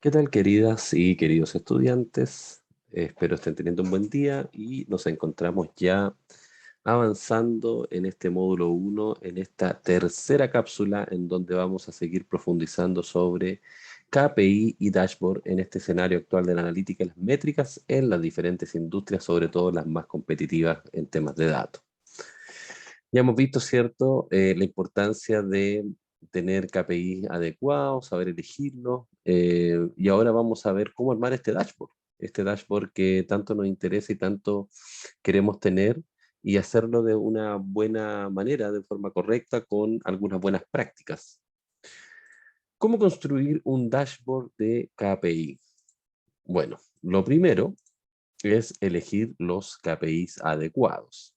¿Qué tal, queridas y queridos estudiantes? Espero estén teniendo un buen día y nos encontramos ya avanzando en este módulo uno, en esta tercera cápsula en donde vamos a seguir profundizando sobre KPI y dashboard en este escenario actual de la analítica y las métricas en las diferentes industrias, sobre todo las más competitivas en temas de datos. Ya hemos visto, ¿cierto?, la importancia de tener KPIs adecuados, saber elegirlos, y ahora vamos a ver cómo armar este dashboard que tanto nos interesa y tanto queremos tener, y hacerlo de una buena manera, de forma correcta, con algunas buenas prácticas. ¿Cómo construir un dashboard de KPI? Bueno, lo primero es elegir los KPIs adecuados.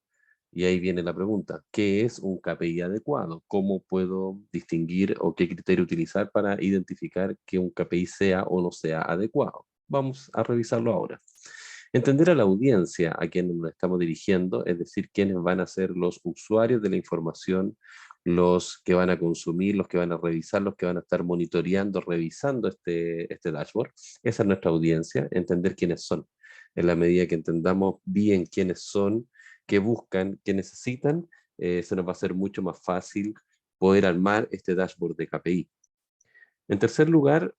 Y ahí viene la pregunta, ¿qué es un KPI adecuado? ¿Cómo puedo distinguir o qué criterio utilizar para identificar que un KPI sea o no sea adecuado? Vamos a revisarlo ahora. Entender a la audiencia a quienes nos estamos dirigiendo, es decir, quiénes van a ser los usuarios de la información, los que van a consumir, los que van a revisar, los que van a estar monitoreando, revisando este dashboard. Esa es nuestra audiencia, entender quiénes son. En la medida que entendamos bien quiénes son, qué buscan, qué necesitan, se nos va a hacer mucho más fácil poder armar este dashboard de KPI. En tercer lugar,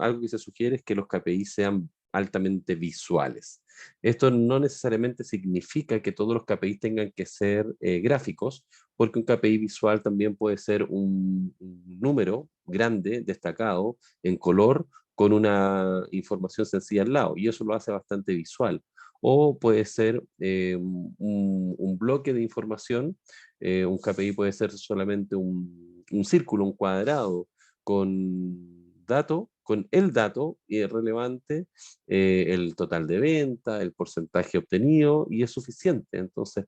algo que se sugiere es que los KPI sean altamente visuales. Esto no necesariamente significa que todos los KPI tengan que ser gráficos, porque un KPI visual también puede ser un número grande, destacado, en color, con una información sencilla al lado, y eso lo hace bastante visual. O puede ser un bloque de información, un KPI puede ser solamente un círculo, un cuadrado, con el dato relevante, el total de venta, el porcentaje obtenido, y es suficiente. Entonces,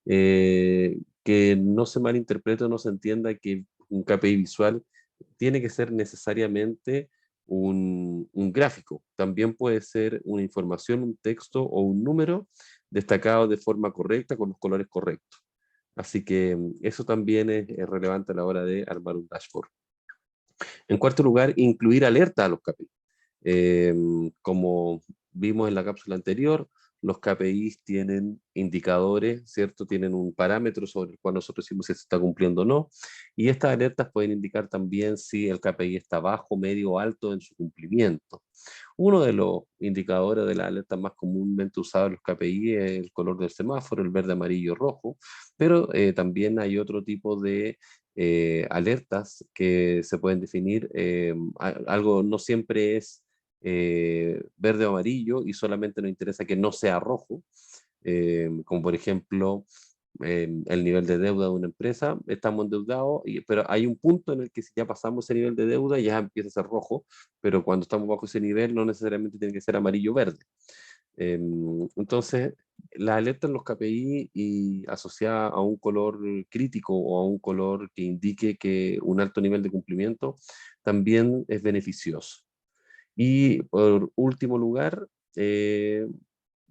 que no se malinterprete o no se entienda que un KPI visual tiene que ser necesariamente un gráfico. También puede ser una información, un texto o un número destacado de forma correcta, con los colores correctos. Así que eso también es relevante a la hora de armar un dashboard. En cuarto lugar, incluir alerta a los KPI. Como vimos en la cápsula anterior, los KPIs tienen indicadores, ¿cierto? Tienen un parámetro sobre el cual nosotros decimos si se está cumpliendo o no. Y estas alertas pueden indicar también si el KPI está bajo, medio o alto en su cumplimiento. Uno de los indicadores de las alertas más comúnmente usados en los KPI es el color del semáforo, el verde, amarillo, rojo, pero también hay otro tipo de alertas que se pueden definir. Algo no siempre es verde o amarillo y solamente nos interesa que no sea rojo, como por ejemplo el nivel de deuda de una empresa. Estamos endeudados, pero hay un punto en el que si ya pasamos ese nivel de deuda ya empieza a ser rojo, pero cuando estamos bajo ese nivel no necesariamente tiene que ser amarillo o verde. Entonces, la alerta en los KPI y asociada a un color crítico o a un color que indique que un alto nivel de cumplimiento también es beneficioso. Y por último lugar,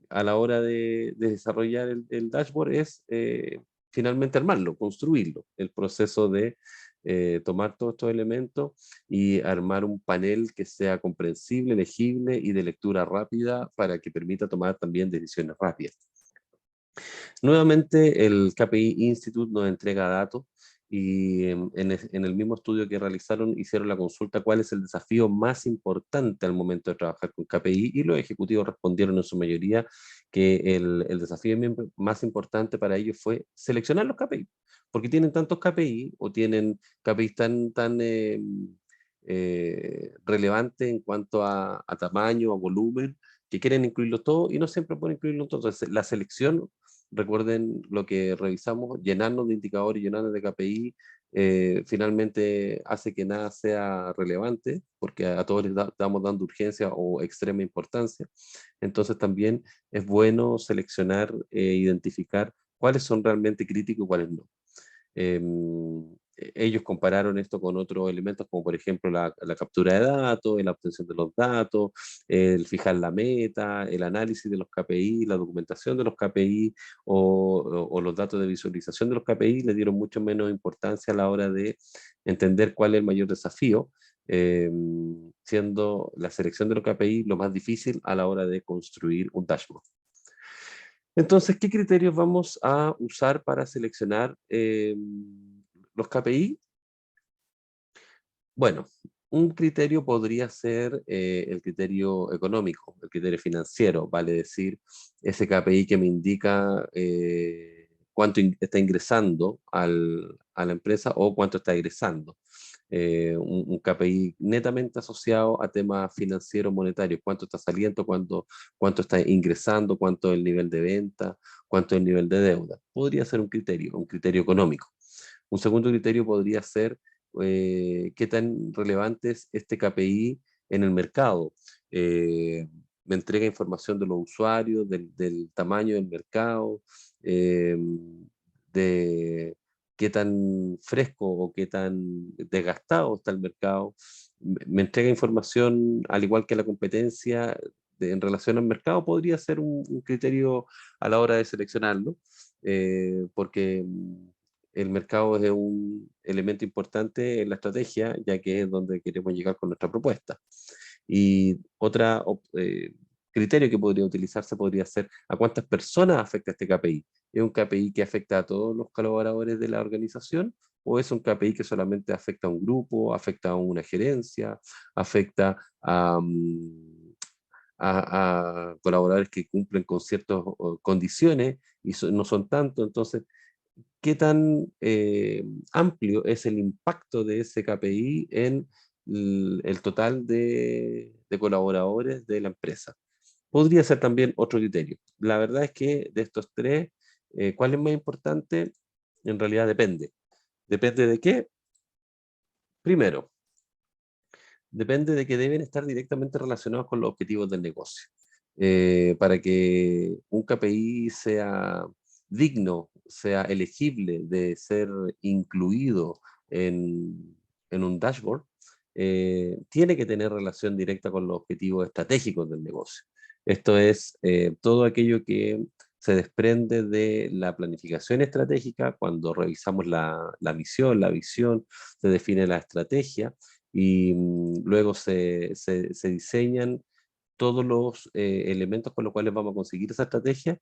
a la hora de desarrollar el dashboard es finalmente armarlo, construirlo, el proceso de tomar todos estos elementos y armar un panel que sea comprensible, legible y de lectura rápida para que permita tomar también decisiones rápidas. Nuevamente, el KPI Institute nos entrega datos y en el mismo estudio que realizaron hicieron la consulta cuál es el desafío más importante al momento de trabajar con KPI, y los ejecutivos respondieron en su mayoría que el desafío más importante para ellos fue seleccionar los KPI, porque tienen tantos KPI o tienen KPIs tan relevantes en cuanto a tamaño, a volumen, que quieren incluirlo todo y no siempre pueden incluirlo todo. Entonces, la selección, recuerden lo que revisamos, llenarnos de indicadores, llenarnos de KPI, finalmente hace que nada sea relevante, porque a todos les estamos dando urgencia o extrema importancia. Entonces también es bueno seleccionar e identificar cuáles son realmente críticos y cuáles no. Eh, Ellos compararon esto con otros elementos como por ejemplo la captura de datos, la obtención de los datos, el fijar la meta, el análisis de los KPI, la documentación de los KPI o los datos de visualización de los KPI. Le dieron mucho menos importancia a la hora de entender cuál es el mayor desafío, siendo la selección de los KPI lo más difícil a la hora de construir un dashboard. Entonces, ¿qué criterios vamos a usar para seleccionar los KPI? Bueno, un criterio podría ser el criterio económico, el criterio financiero, vale decir, ese KPI que me indica cuánto está ingresando a la empresa o cuánto está egresando. Un KPI netamente asociado a temas financieros monetarios, cuánto está saliendo, cuánto está ingresando, cuánto es el nivel de venta, cuánto es el nivel de deuda. Podría ser un criterio económico. Un segundo criterio podría ser qué tan relevante es este KPI en el mercado. Me entrega información de los usuarios, del tamaño del mercado, eh, de qué tan fresco o qué tan desgastado está el mercado. Me entrega información, al igual que la competencia, en relación al mercado, podría ser un criterio a la hora de seleccionarlo, porque el mercado es un elemento importante en la estrategia, ya que es donde queremos llegar con nuestra propuesta. Y criterio que podría utilizarse podría ser a cuántas personas afecta este KPI. ¿Es un KPI que afecta a todos los colaboradores de la organización o es un KPI que solamente afecta a un grupo, afecta a una gerencia, afecta a colaboradores que cumplen con ciertas condiciones y no son tanto? Entonces, ¿qué tan amplio es el impacto de ese KPI en el total de colaboradores de la empresa? Podría ser también otro criterio. La verdad es que de estos tres, ¿cuál es más importante? En realidad depende. ¿Depende de qué? Primero, depende de que deben estar directamente relacionados con los objetivos del negocio. Para que un KPI sea digno, sea elegible de ser incluido en un dashboard, tiene que tener relación directa con los objetivos estratégicos del negocio. Esto es todo aquello que se desprende de la planificación estratégica. Cuando revisamos la misión, la visión, se define la estrategia y luego se diseñan todos los elementos con los cuales vamos a conseguir esa estrategia,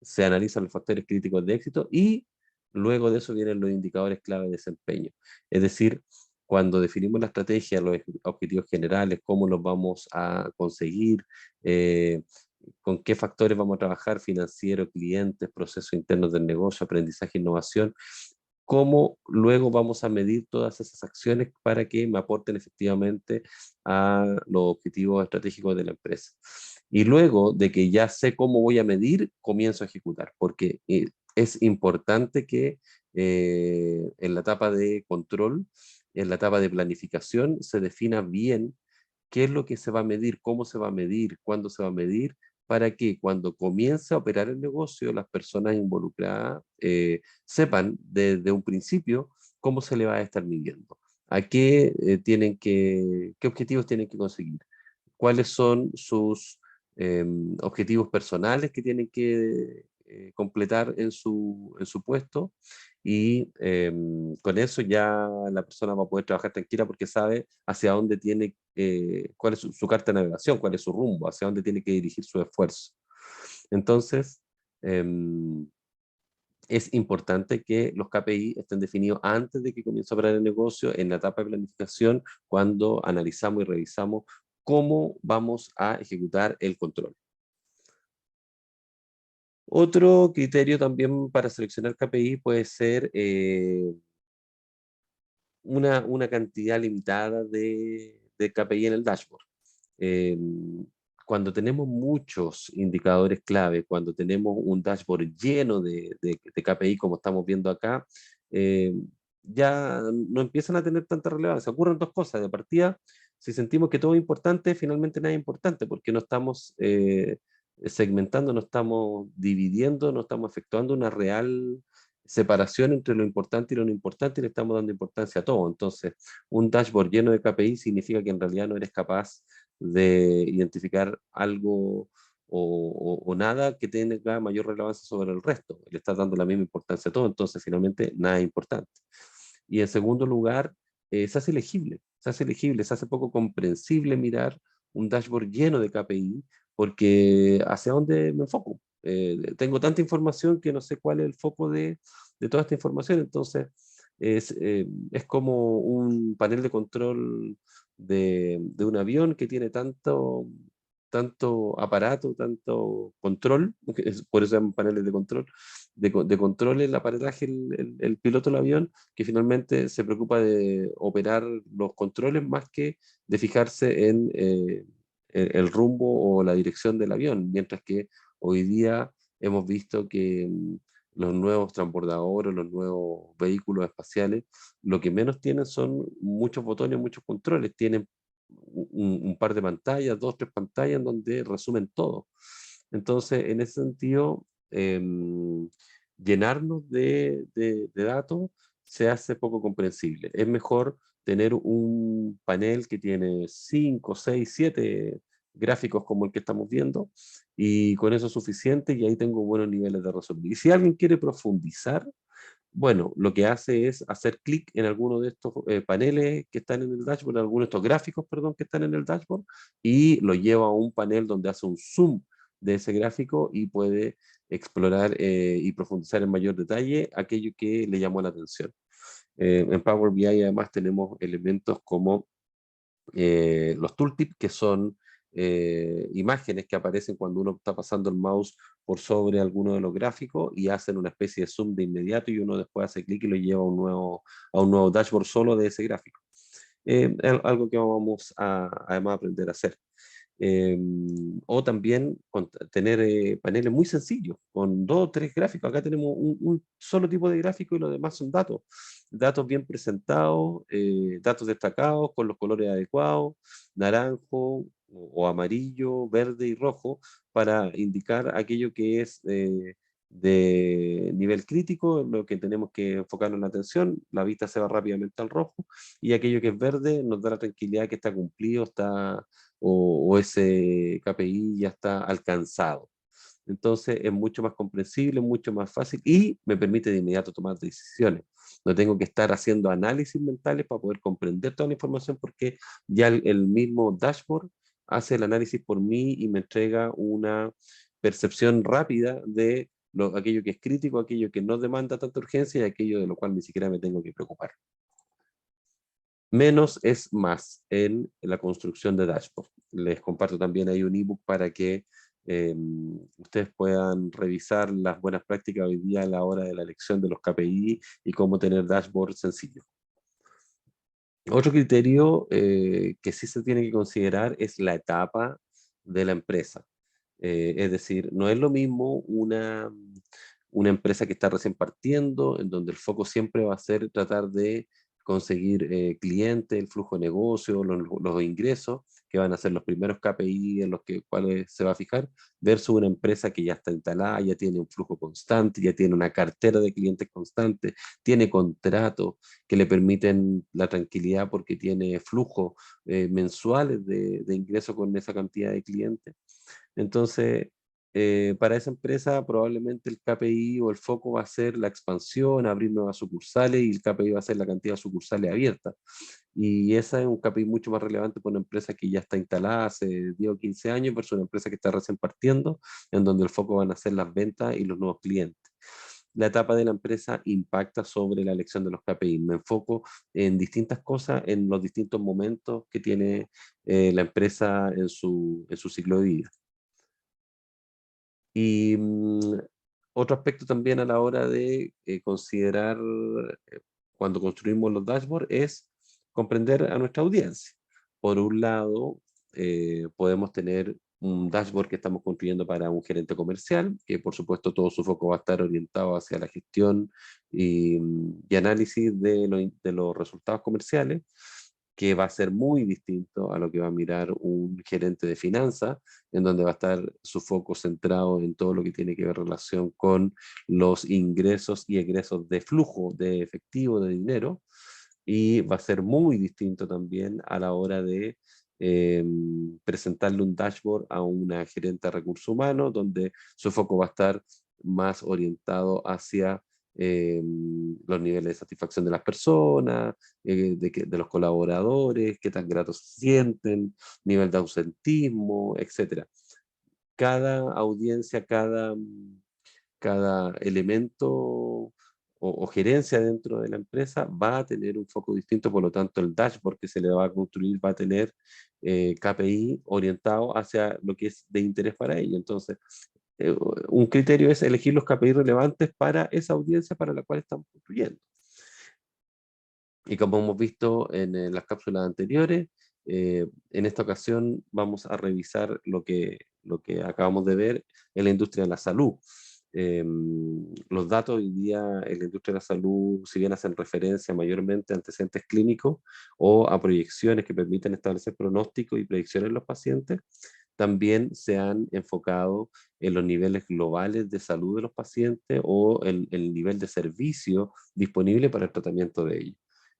se analizan los factores críticos de éxito y luego de eso vienen los indicadores clave de desempeño. Es decir, cuando definimos la estrategia, los objetivos generales, cómo los vamos a conseguir, eh, con qué factores vamos a trabajar, financiero, clientes, procesos internos del negocio, aprendizaje, innovación, cómo luego vamos a medir todas esas acciones para que me aporten efectivamente a los objetivos estratégicos de la empresa. Y luego de que ya sé cómo voy a medir, comienzo a ejecutar, porque es importante que en la etapa de control, en la etapa de planificación, se defina bien qué es lo que se va a medir, cómo se va a medir, cuándo se va a medir, para que cuando comience a operar el negocio, las personas involucradas sepan desde un principio cómo se le va a estar midiendo, a qué, qué objetivos tienen que conseguir, cuáles son sus objetivos personales que tienen que completar en su puesto y con eso ya la persona va a poder trabajar tranquila porque sabe hacia dónde tiene, cuál es su carta de navegación, cuál es su rumbo, hacia dónde tiene que dirigir su esfuerzo. Entonces, es importante que los KPI estén definidos antes de que comience a operar el negocio, en la etapa de planificación, cuando analizamos y revisamos cómo vamos a ejecutar el control. Otro criterio también para seleccionar KPI puede ser una cantidad limitada de KPI en el dashboard. Eh, Cuando tenemos muchos indicadores clave, cuando tenemos un dashboard lleno de KPI como estamos viendo acá, eh, ya no empiezan a tener tanta relevancia. Ocurren dos cosas. De partida, si sentimos que todo es importante, finalmente nada es importante porque no estamos segmentando, no estamos dividiendo, no estamos efectuando una real separación entre lo importante y lo no importante y le estamos dando importancia a todo. Entonces, un dashboard lleno de KPI significa que en realidad no eres capaz de identificar algo o nada que tenga mayor relevancia sobre el resto. Le estás dando la misma importancia a todo, entonces finalmente nada es importante. Y en segundo lugar, se hace poco comprensible mirar un dashboard lleno de KPI, porque ¿hacia dónde me enfoco? Tengo tanta información que no sé cuál es el foco de toda esta información, entonces es como un panel de control de un avión que tiene tanto aparato, tanto control, por eso se llaman paneles de control, de control el aparataje, el piloto del avión, que finalmente se preocupa de operar los controles más que de fijarse en el rumbo o la dirección del avión, mientras que hoy día hemos visto que los nuevos transbordadores, los nuevos vehículos espaciales, lo que menos tienen son muchos botones, muchos controles, tienen un par de pantallas, dos, tres pantallas en donde resumen todo. Entonces, en ese sentido, llenarnos de datos se hace poco comprensible. Es mejor tener un panel que tiene 5, 6, 7 gráficos como el que estamos viendo, y con eso es suficiente y ahí tengo buenos niveles de resolución. Y si alguien quiere profundizar, bueno, lo que hace es hacer clic en alguno de estos paneles que están en el dashboard, en alguno de estos gráficos, perdón, que están en el dashboard, y lo lleva a un panel donde hace un zoom de ese gráfico y puede explorar y profundizar en mayor detalle aquello que le llamó la atención. En Power BI además tenemos elementos como los tooltips, que son imágenes que aparecen cuando uno está pasando el mouse por sobre alguno de los gráficos y hacen una especie de zoom de inmediato y uno después hace clic y lo lleva a un nuevo dashboard solo de ese gráfico. Algo que vamos a además aprender a hacer. Eh, o también tener paneles muy sencillos, con dos o tres gráficos. Acá tenemos un solo tipo de gráfico y lo demás son datos. Datos bien presentados, datos destacados con los colores adecuados, naranjo o amarillo, verde y rojo, para indicar aquello que es de nivel crítico, en lo que tenemos que enfocarnos en la atención. La vista se va rápidamente al rojo, y aquello que es verde nos da la tranquilidad que está cumplido, o ese KPI ya está alcanzado. Entonces es mucho más comprensible, mucho más fácil y me permite de inmediato tomar decisiones. No tengo que estar haciendo análisis mentales para poder comprender toda la información, porque ya el mismo dashboard hace el análisis por mí y me entrega una percepción rápida de aquello que es crítico, aquello que no demanda tanta urgencia y aquello de lo cual ni siquiera me tengo que preocupar. Menos es más en la construcción de dashboard. Les comparto también ahí un ebook para que ustedes puedan revisar las buenas prácticas hoy día a la hora de la elección de los KPI y cómo tener dashboard sencillo. Otro criterio que sí se tiene que considerar es la etapa de la empresa. Es decir, no es lo mismo una empresa que está recién partiendo, en donde el foco siempre va a ser tratar de conseguir clientes, el flujo de negocio, los ingresos, que van a ser los primeros KPI en los cuales se va a fijar, versus una empresa que ya está instalada, ya tiene un flujo constante, ya tiene una cartera de clientes constante, tiene contratos que le permiten la tranquilidad porque tiene flujos mensuales de ingresos con esa cantidad de clientes. Entonces, para esa empresa probablemente el KPI o el foco va a ser la expansión, abrir nuevas sucursales, y el KPI va a ser la cantidad de sucursales abiertas. Y esa es un KPI mucho más relevante para una empresa que ya está instalada hace 10 o 15 años versus una empresa que está recién partiendo, en donde el foco van a ser las ventas y los nuevos clientes. La etapa de la empresa impacta sobre la elección de los KPI. Me enfoco en distintas cosas en los distintos momentos que tiene la empresa en su ciclo de vida. Y otro aspecto también a la hora de considerar cuando construimos los dashboards es comprender a nuestra audiencia. Por un lado, podemos tener un dashboard que estamos construyendo para un gerente comercial, que por supuesto todo su foco va a estar orientado hacia la gestión y análisis de los resultados comerciales, que va a ser muy distinto a lo que va a mirar un gerente de finanzas, en donde va a estar su foco centrado en todo lo que tiene que ver relación con los ingresos y egresos de flujo de efectivo, de dinero, y va a ser muy distinto también a la hora de presentarle un dashboard a una gerente de recursos humanos, donde su foco va a estar más orientado hacia los niveles de satisfacción de las personas, de los colaboradores, qué tan gratos se sienten, nivel de ausentismo, etcétera. Cada audiencia, cada elemento o gerencia dentro de la empresa va a tener un foco distinto, por lo tanto el dashboard que se le va a construir va a tener KPI orientado hacia lo que es de interés para ella. Entonces, un criterio es elegir los KPI relevantes para esa audiencia para la cual estamos construyendo. Y como hemos visto en las cápsulas anteriores, en esta ocasión vamos a revisar lo que acabamos de ver en la industria de la salud. Los datos hoy día en la industria de la salud, si bien hacen referencia mayormente a antecedentes clínicos o a proyecciones que permiten establecer pronósticos y predicciones en los pacientes, también se han enfocado en los niveles globales de salud de los pacientes o el nivel de servicio disponible para el tratamiento de ellos.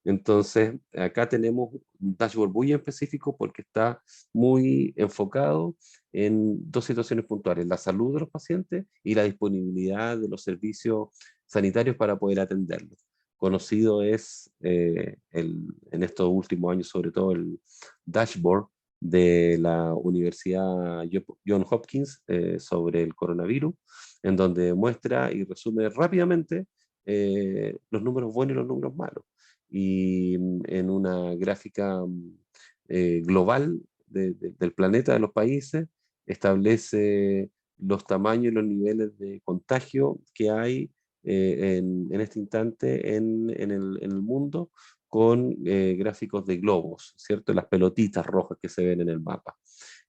Entonces, acá tenemos un dashboard muy específico porque está muy enfocado en dos situaciones puntuales: la salud de los pacientes y la disponibilidad de los servicios sanitarios para poder atenderlos. Conocido es en estos últimos años, sobre todo, el dashboard de la Universidad Johns Hopkins sobre el coronavirus, en donde muestra y resume rápidamente los números buenos y los números malos. Y en una gráfica global del planeta, de los países, establece los tamaños y los niveles de contagio que hay en este instante en el mundo, con gráficos de globos, ¿cierto? Las pelotitas rojas que se ven en el mapa.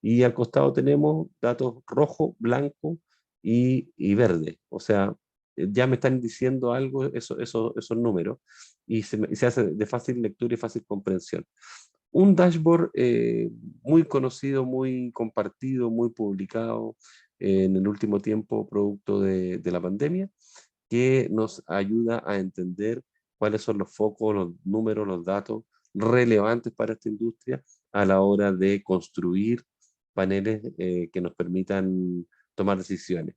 Y al costado tenemos datos rojo, blanco y verde. O sea, ya me están diciendo algo esos números, y se hace de fácil lectura y fácil comprensión. Un dashboard muy conocido, muy compartido, muy publicado en el último tiempo, producto de la pandemia, que nos ayuda a entender cuáles son los focos, los números, los datos relevantes para esta industria a la hora de construir paneles que nos permitan tomar decisiones.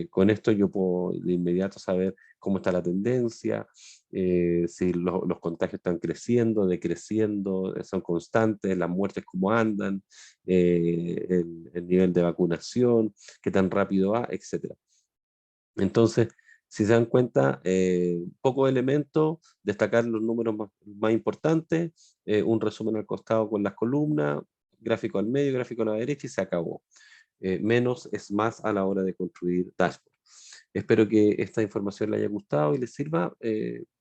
Con esto yo puedo de inmediato saber cómo está la tendencia, si los contagios están creciendo, decreciendo, son constantes, las muertes cómo andan, el nivel de vacunación, qué tan rápido va, etc. Entonces, si se dan cuenta, pocos elementos, destacar los números más importantes, un resumen al costado con las columnas, gráfico al medio, gráfico a la derecha, y se acabó. Menos es más a la hora de construir dashboard. Espero que esta información le haya gustado y les sirva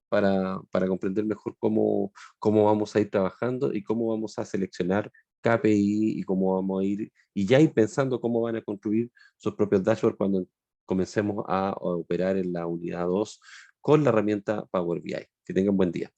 para comprender mejor cómo vamos a ir trabajando y cómo vamos a seleccionar KPI y cómo vamos a ir, y ya ir pensando cómo van a construir sus propios dashboards cuando comencemos a operar en la unidad 2 con la herramienta Power BI. Que tengan buen día.